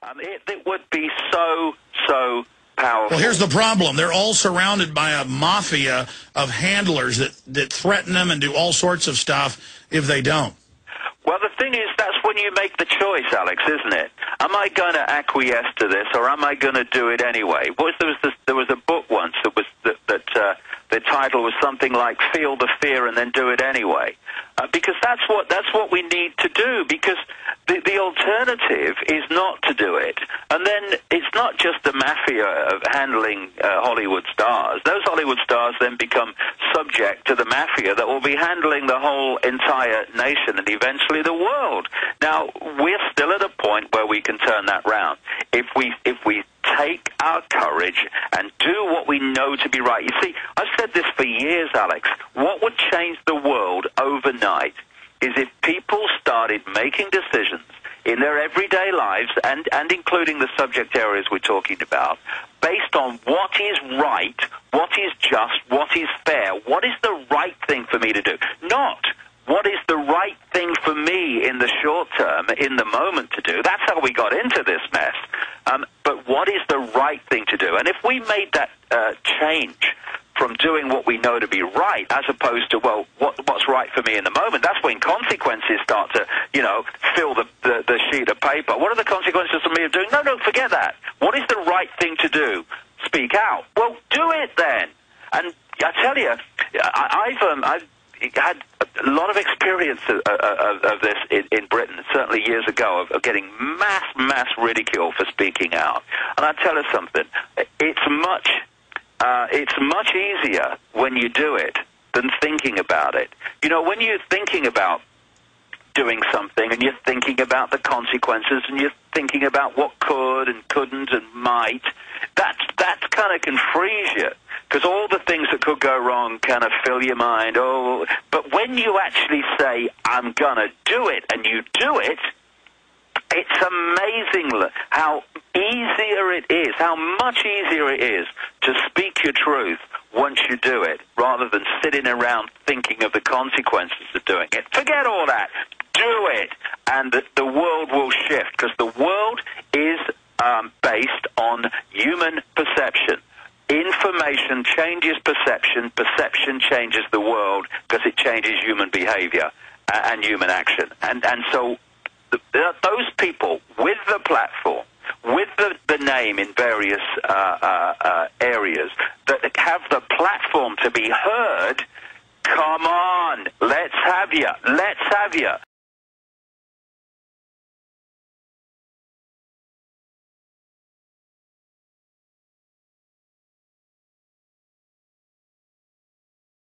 It would be so powerful. Well, here's the problem. They're all surrounded by a mafia of handlers that threaten them and do all sorts of stuff if they don't. Well, the thing is, that's when you make the choice, Alex, isn't it? Am I going to acquiesce to this, or am I going to do it anyway? There was a book once that was the title was something like "Feel the Fear and Then Do It Anyway," because that's what we need to do. Because the alternative is not to do it, and then it's not just the mafia of handling Hollywood stars. Those Hollywood stars then become subject to the mafia that will be handling the whole entire nation and eventually the world. Now, we're still at a point where we can turn that round. If we take our courage and do what we know to be right. You see, I've said this for years, Alex. What would change the world overnight is if people started making decisions in their everyday lives, and including the subject areas we're talking about, based on what is right, what is just, what is fair, what is the right thing for me to do. Not what is the right thing for me in the short term, in the moment to do. That's how we got into this mess. But what is the right thing to do? And if we made that change from doing what we know to be right, as opposed to, well, what's right for me in the moment, that's when consequences start to, fill the sheet of paper. What are the consequences of me of doing? No, forget that. What is the right thing to do? Speak out. Well, do it then. And I tell you, I've had a lot of experience of this in Britain, certainly years ago, of getting mass ridicule for speaking out. And I tell you something, it's much easier when you do it than thinking about it. When you're thinking about doing something and you're thinking about the consequences and you're thinking about what could and couldn't and might, that kind of can freeze you, because all the things that could go wrong kind of fill your mind. But when you actually say, I'm going to do it, and you do it, it's amazing how easier it is, how much easier it is to speak your truth once you do it, rather than sitting around thinking of the consequences of doing it. Forget all that. Do it, and the world will shift, because the world is based on human perception. Information changes perception, perception changes the world, because it changes human behavior and human action. And so